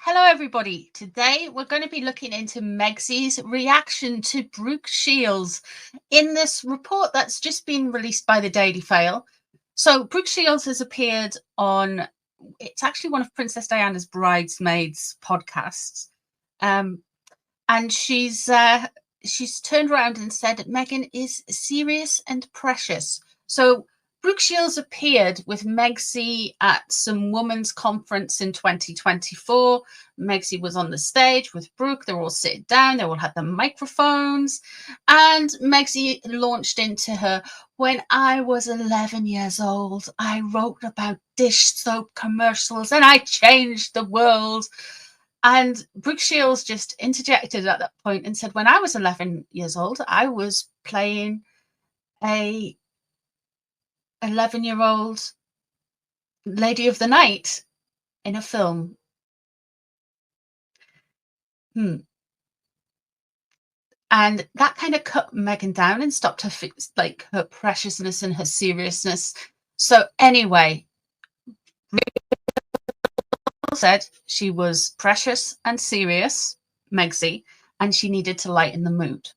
Hello, everybody. Today we're going to be looking into Megsy's reaction to Brookes Shields in this report that's just been released by the Daily Fail. So Brookes Shields has appeared on, it's actually one of Princess Diana's bridesmaids podcasts. And she's turned around and said Meghan is serious and precious. So Brookes Shields appeared with Megsy at some women's conference in 2024. Megsy was on the stage with Brooke. They're all sitting down. They all had the microphones. And Megsy launched into her, when I was 11 years old, I wrote about dish soap commercials and I changed the world. And Brookes Shields just interjected at that point and said, when I was 11 years old, I was playing a 11-year-old lady of the night in a film. And that kind of cut Meghan down and stopped her, like, her preciousness and her seriousness. So anyway, said she was precious and serious, Megsy, and she needed to lighten the mood.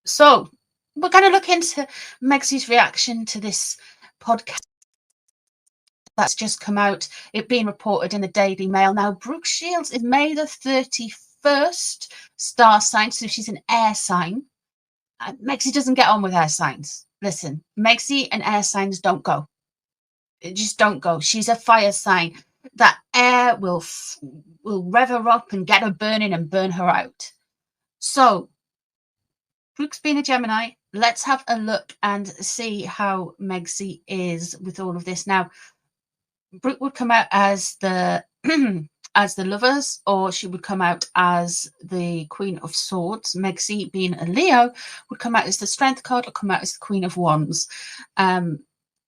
So we're going to look into Megsy's reaction to this podcast that's just come out, it being reported in the Daily Mail. Now, Brookes Shields is May the 31st star sign, so she's an air sign. Megsy doesn't get on with air signs. Listen, Megsy and air signs don't go. It just don't go. She's a fire sign. That air will rev her up and get her burning and burn her out. So, Brookes being a Gemini, let's have a look and see how Megsy is with all of this. Now, Brooke would come out as the as the lovers, or she would come out as the Queen of Swords. Megsy, being a Leo, would come out as the Strength card or come out as the Queen of Wands.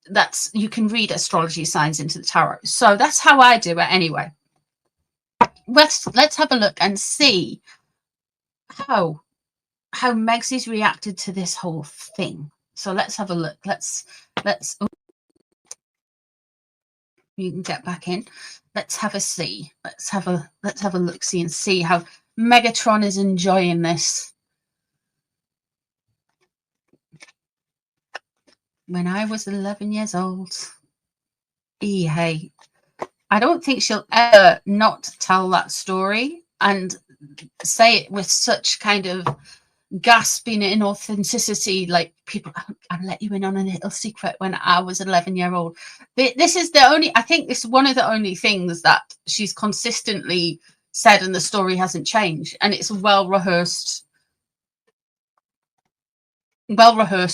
That's, you can read astrology signs into the tarot. So that's how I do it anyway. Let's have a look and see how Megsy's reacted to this whole thing. So let's have a look. Let's you can get back in. Let's have a see. Let's have a look see and see how Megatron is enjoying this. When I was 11 years old. Hey, I don't think she'll ever not tell that story and say it with such kind of gasping inauthenticity, like, people, I'll let you in on a little secret. When I was 11-year-old, this is the only, I think this is one of the only things that she's consistently said, and the story hasn't changed, and it's a well-rehearsed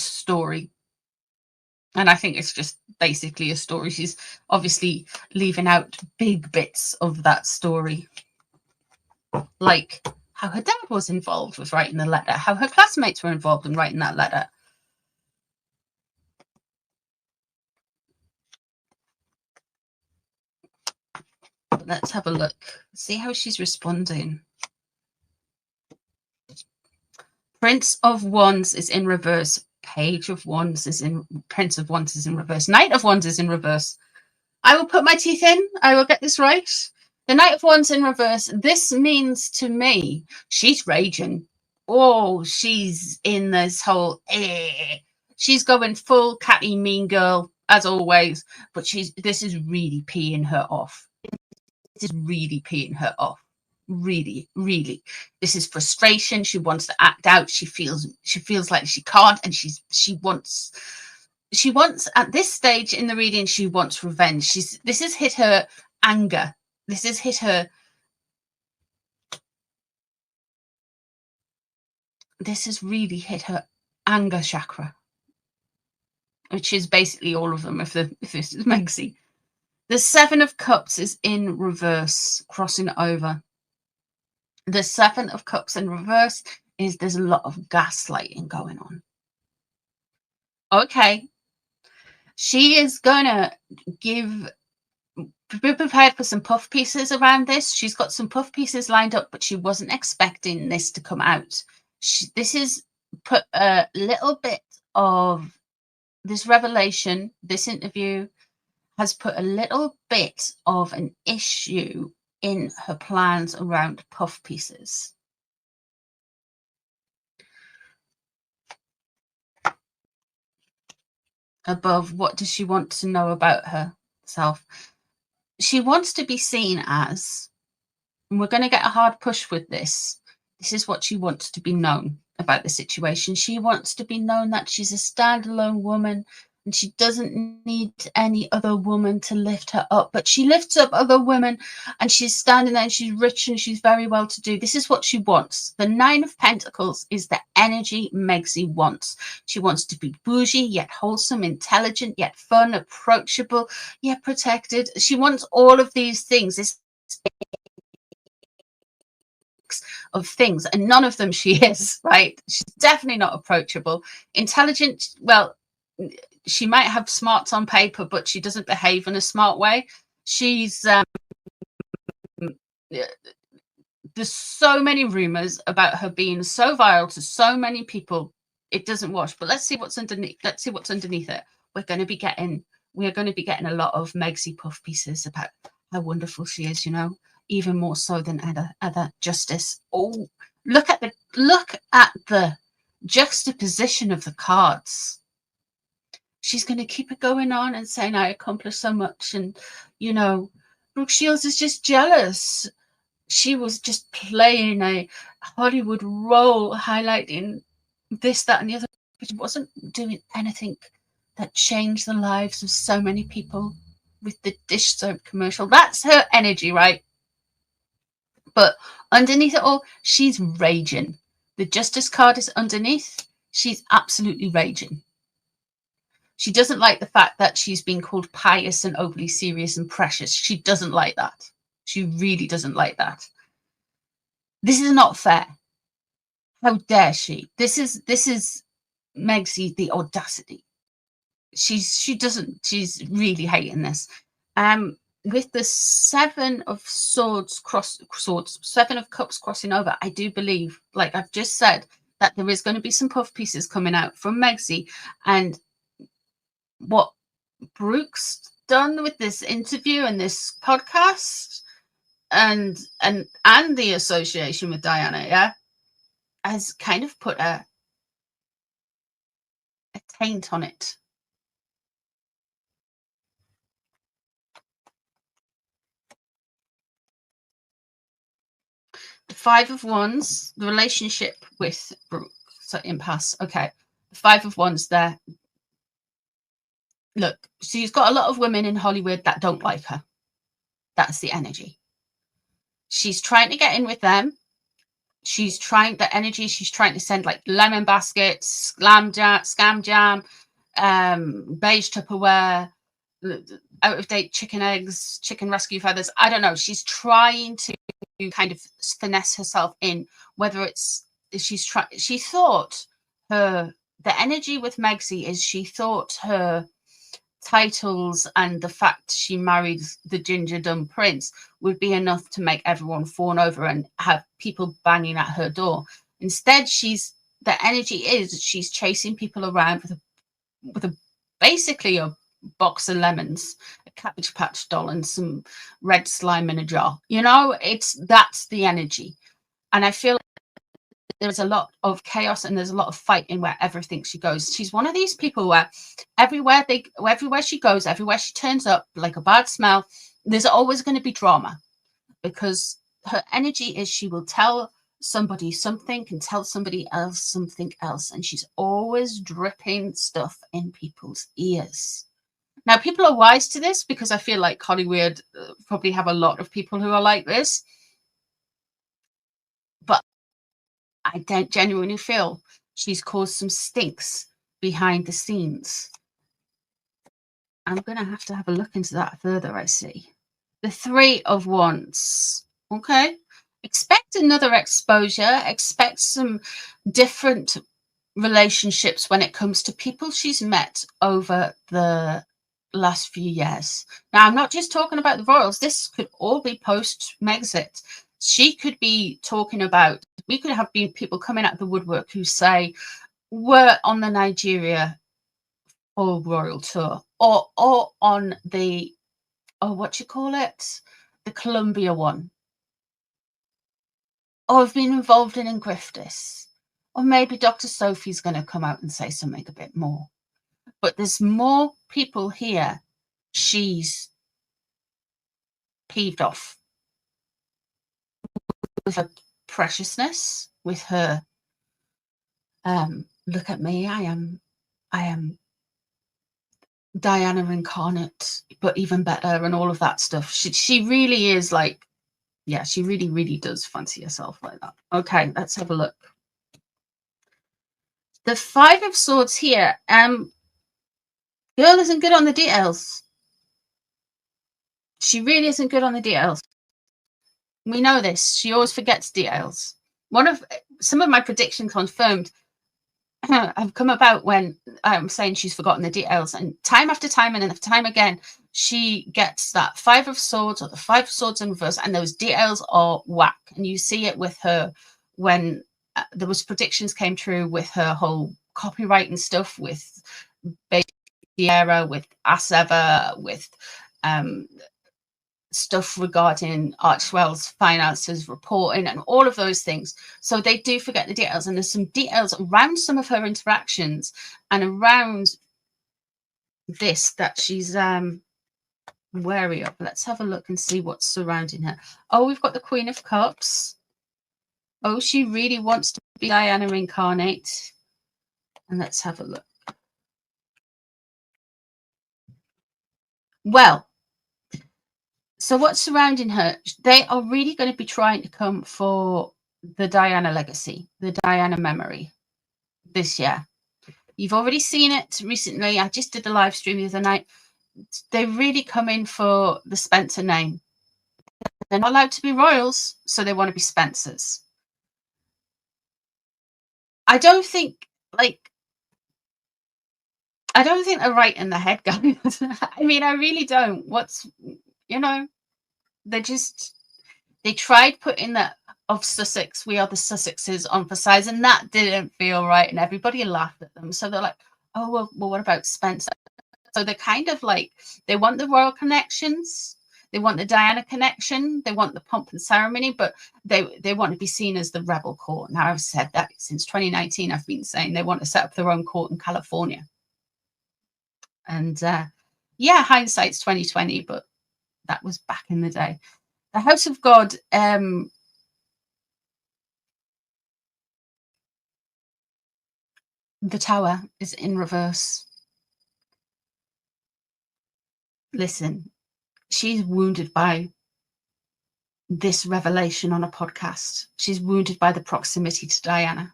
story. And I think it's just basically a story. She's obviously leaving out big bits of that story, like how her dad was involved with writing the letter, how her classmates were involved in writing that letter. But let's have a look, see how she's responding. Prince of Wands is in reverse. Page of Wands is in, Prince of Wands is in reverse. Knight of Wands is in reverse. I will put my teeth in. I will get this right. The Knight of Wands in reverse. This means to me, she's raging. Oh, she's in this whole, she's going full catty mean girl as always, but this is really peeing her off. This is really peeing her off. Really, really. This is frustration. She wants to act out. She feels like she can't, and she wants at this stage in the reading, she wants revenge. This has hit her anger. This has hit her. This has really hit her anger chakra, which is basically all of them. If this is Megsy, the Seven of Cups is in reverse, crossing over. The Seven of Cups in reverse is there's a lot of gaslighting going on. Okay, she is gonna be prepared for some puff pieces around this. She's got some puff pieces lined up, but she wasn't expecting this to come out. This is put a little bit of this revelation, this interview has put a little bit of an issue in her plans around puff pieces. Above, what does she want to know about herself? She wants to be seen as, and we're going to get a hard push with this. This is what she wants to be known about the situation. She wants to be known that she's a standalone woman and she doesn't need any other woman to lift her up, but she lifts up other women and she's standing there and she's rich and she's very well to do. This is what she wants. The Nine of Pentacles is the energy Megsy wants. She wants to be bougie, yet wholesome, intelligent, yet fun, approachable, yet protected. She wants all of these things. This of things, and none of them she is, right? She's definitely not approachable. Intelligent, well, she might have smarts on paper, but she doesn't behave in a smart way. She's there's so many rumors about her being so viral to so many people, it doesn't wash. But let's see what's underneath. Let's see what's underneath it. We're going to be getting a lot of Megsy puff pieces about how wonderful she is, you know, even more so than other justice. Oh, look at the juxtaposition of the cards. She's going to keep it going on and saying, I accomplished so much. And, you know, Brooke Shields is just jealous. She was just playing a Hollywood role, highlighting this, that, and the other. But she wasn't doing anything that changed the lives of so many people with the dish soap commercial. That's her energy, right? But underneath it all, she's raging. The Justice card is underneath. She's absolutely raging. She doesn't like the fact that she's been called pious and overly serious and precious. She doesn't like that. She really doesn't like that. This is not fair. How dare she? This is Megsy, the audacity. She's really hating this. With the Seven of Seven of Cups crossing over, I do believe, like I've just said, that there is going to be some puff pieces coming out from Megsy. And what Brookes done with this interview and this podcast and the association with Diana, yeah, has kind of put a taint on it. The Five of Wands, the relationship with Brookes, so impasse. Okay, the Five of Wands there. Look, she's got a lot of women in Hollywood that don't like her. That's the energy. She's trying to get in with them. She's trying she's trying to send like lemon baskets, scam jam, beige Tupperware, out of date chicken eggs, chicken rescue feathers. I don't know. She's trying to kind of finesse herself in, whether it's she thought the energy with Megsy is she thought her titles and the fact she married the ginger dumb prince would be enough to make everyone fawn over and have people banging at her door. Instead, the energy is she's chasing people around with a basically a box of lemons, a Cabbage Patch doll, and some red slime in a jar. You know, that's the energy. And I feel there's a lot of chaos and there's a lot of fighting wherever she goes. She's one of these people where everywhere she goes, everywhere she turns up, like a bad smell, there's always going to be drama, because her energy is she will tell somebody something and tell somebody else something else, and she's always dripping stuff in people's ears. Now, people are wise to this, because I feel like Hollywood probably have a lot of people who are like this. But I don't genuinely feel she's caused some stinks behind the scenes. I'm going to have a look into that further, I see. The Three of Wands. Okay. Expect another exposure. Expect some different relationships when it comes to people she's met over the last few years. Now, I'm not just talking about the royals. This could all be post-Megxit. She could be talking about, we could have been people coming out of the woodwork who say, we're on the Nigeria or royal tour, or on the, what you call it? the Columbia one, or have been involved in griftis, or maybe Dr. Sophie's going to come out and say something a bit more. But there's more people here she's peeved off with her preciousness, with her look at me, I am Diana incarnate, but even better, and all of that stuff. She really is like, yeah, she really does fancy herself like that. Okay, let's have a look. The Five of Swords here. Girl isn't good on the details. She really isn't good on the details. We know this. She always forgets details. Some of my predictions confirmed have come about when I'm saying she's forgotten the details, and time after time and time again, she gets that Five of Swords or the Five of Swords in reverse, and those details are whack. And you see it with her when there was predictions came true with her whole copywriting stuff, with Sierra, with Aseva, with stuff regarding Archwell's finances, reporting, and all of those things. So they do forget the details, and there's some details around some of her interactions and around this that she's wary of. Let's have a look and see what's surrounding her. Oh, we've got the Queen of Cups. Oh, she really wants to be Diana incarnate. And let's have a look. Well, so what's surrounding her? They are really going to be trying to come for the Diana legacy, the Diana memory this year. You've already seen it recently. I just did the live stream the other night. They really come in for the Spencer name. They're not allowed to be royals, so they want to be Spencers. I don't think they're right in the head, guys. I mean, I really don't. They tried putting that of Sussex, we are the Sussexes on for size, and that didn't feel right, and everybody laughed at them. So they're like, oh, well, what about Spencer? So they're kind of like, they want the royal connections, they want the Diana connection, they want the pomp and ceremony, but they want to be seen as the rebel court. Now, I've said that since 2019. I've been saying they want to set up their own court in California. And yeah, hindsight's 2020, but that was back in the day. The House of God, the Tower is in reverse. Listen, she's wounded by this revelation on a podcast. She's wounded by the proximity to Diana.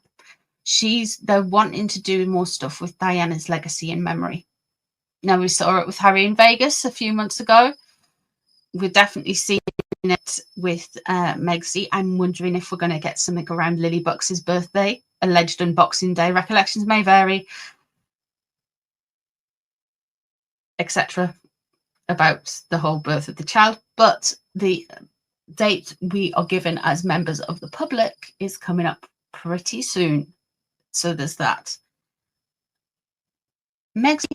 They're wanting to do more stuff with Diana's legacy and memory. Now, we saw it with Harry in Vegas a few months ago. We're definitely seeing it with Megsy. I'm wondering if we're going to get something around Lily Bucks's birthday, alleged Unboxing Day. Recollections may vary, etc., about the whole birth of the child, but the date we are given as members of the public is coming up pretty soon. So there's that. Megsy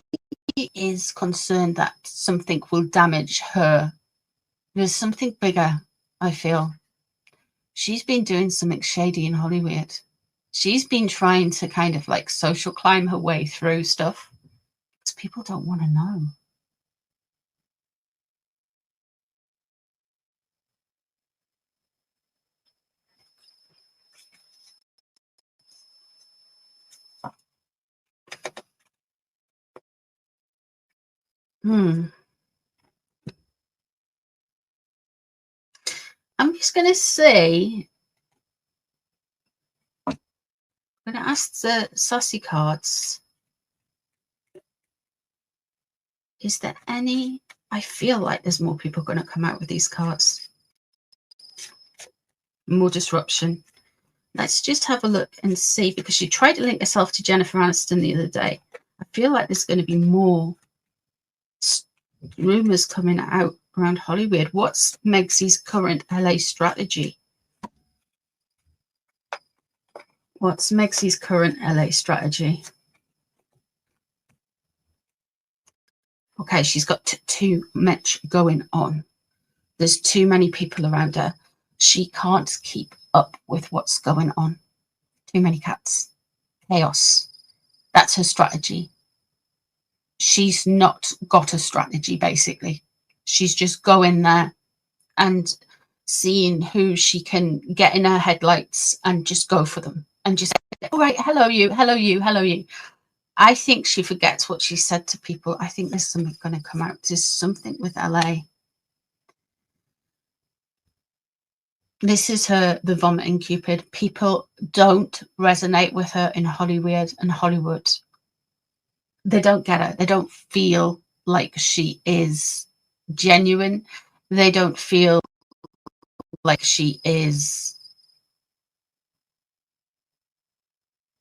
is concerned that something will damage her. There's something bigger, I feel. She's been doing something shady in Hollywood. She's been trying to kind of like social climb her way through stuff because people don't want to know. I'm just going to say, I'm going to ask the sassy cards, is there any, I feel like there's more people going to come out with these cards. More disruption. Let's just have a look and see, because she tried to link herself to Jennifer Aniston the other day. I feel like there's going to be more rumors coming out around Hollywood. What's Megsy's current LA strategy? What's Megsy's current LA strategy? Okay, she's got too much going on. There's too many people around her. She can't keep up with what's going on. Too many cats. Chaos. That's her strategy. She's not got a strategy, basically. She's just going there and seeing who she can get in her headlights and just go for them and just say, all right, hello you, hello you, hello you. I think she forgets what she said to people. I think there's something going to come out. There's something with LA. This is her, the vomiting Cupid. People don't resonate with her in Hollywood and Hollywood. They don't get it. They don't feel like she is genuine. They don't feel like she is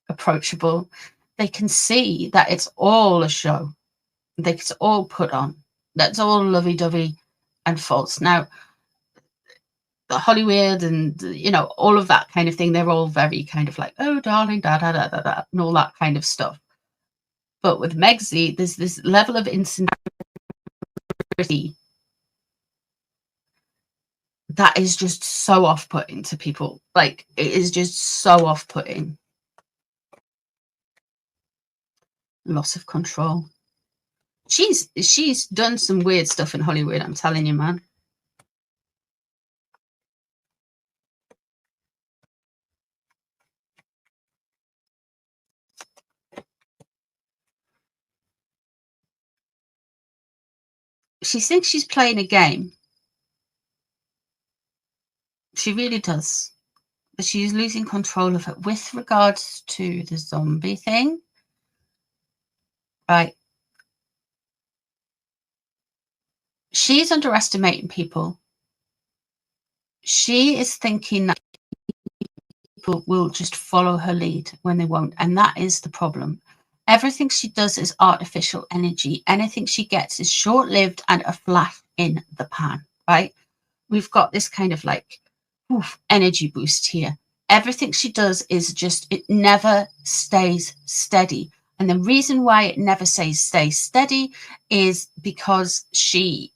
approachable. They can see that it's all a show. It's all put on. That's all lovey-dovey and false. Now, the Hollywood and, you know, all of that kind of thing, they're all very kind of like, oh, darling, da, da, da, da, da, and all that kind of stuff. But with Megsy, there's this level of insincerity that is just so off-putting to people. Like, it is just so off-putting. Loss of control. She's done some weird stuff in Hollywood, I'm telling you, man. She thinks she's playing a game. She really does. But she's losing control of it. With regards to the zombie thing, right? She's underestimating people. She is thinking that people will just follow her lead when they won't. And that is the problem. Everything she does is artificial energy. Anything she gets is short-lived and a flash in the pan, right? We've got this kind of like energy boost here. Everything she does is just, it never stays steady. And the reason why it never stays steady is because she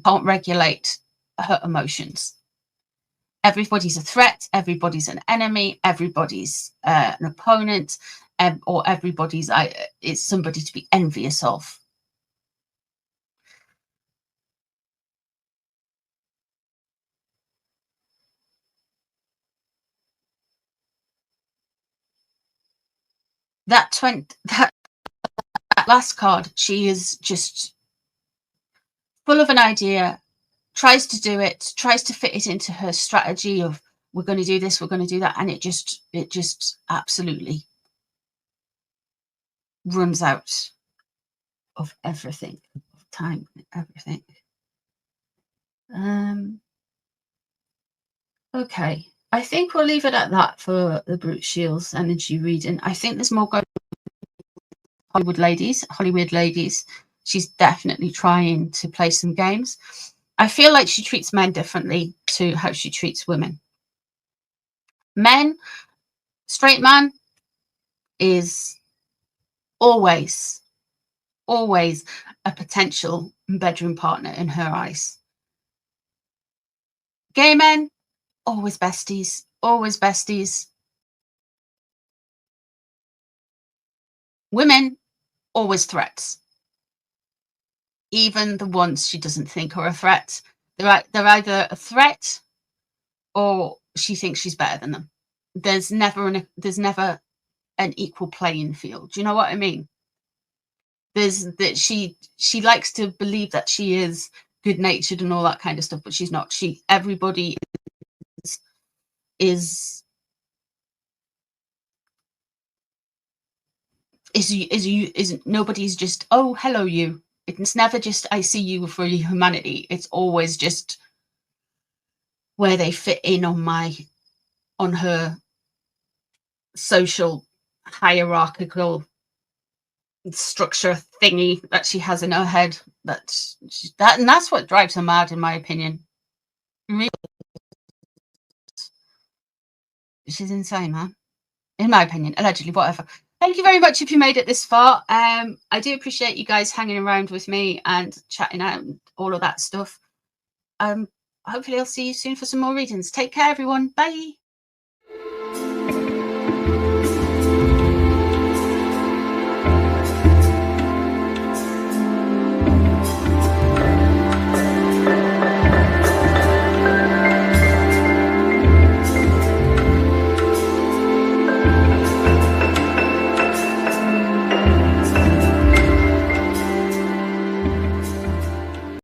can't regulate her emotions. Everybody's a threat, everybody's an enemy, everybody's an opponent, or everybody's it's somebody to be envious of. That last card, she is just full of an idea, tries to do it, tries to fit it into her strategy of, we're going to do this, we're going to do that, and it just absolutely runs out of everything, of time, everything. Okay, I think we'll leave it at that for the Brute Shields energy reading. I think there's more going on. Hollywood ladies. She's definitely trying to play some games. I feel like she treats men differently to how she treats women. Men, straight man is always a potential bedroom partner in her eyes. Gay men, always besties, always besties. Women, always threats. Even the ones she doesn't think are a threat. They're either a threat or she thinks she's better than them. There's never an equal playing field. Do you know what I mean? There's that she likes to believe that she is good natured and all that kind of stuff, but she's not. Everybody is nobody's just, oh, hello you. It's never just, I see you for your humanity. It's always just where they fit in on her social hierarchical structure thingy that she has in her head. And that's what drives her mad, in my opinion. Really, she's insane, man. In my opinion, allegedly, whatever. Thank you very much if you made it this far. I do appreciate you guys hanging around with me and chatting out and all of that stuff. Hopefully I'll see you soon for some more readings. Take care, everyone. Bye.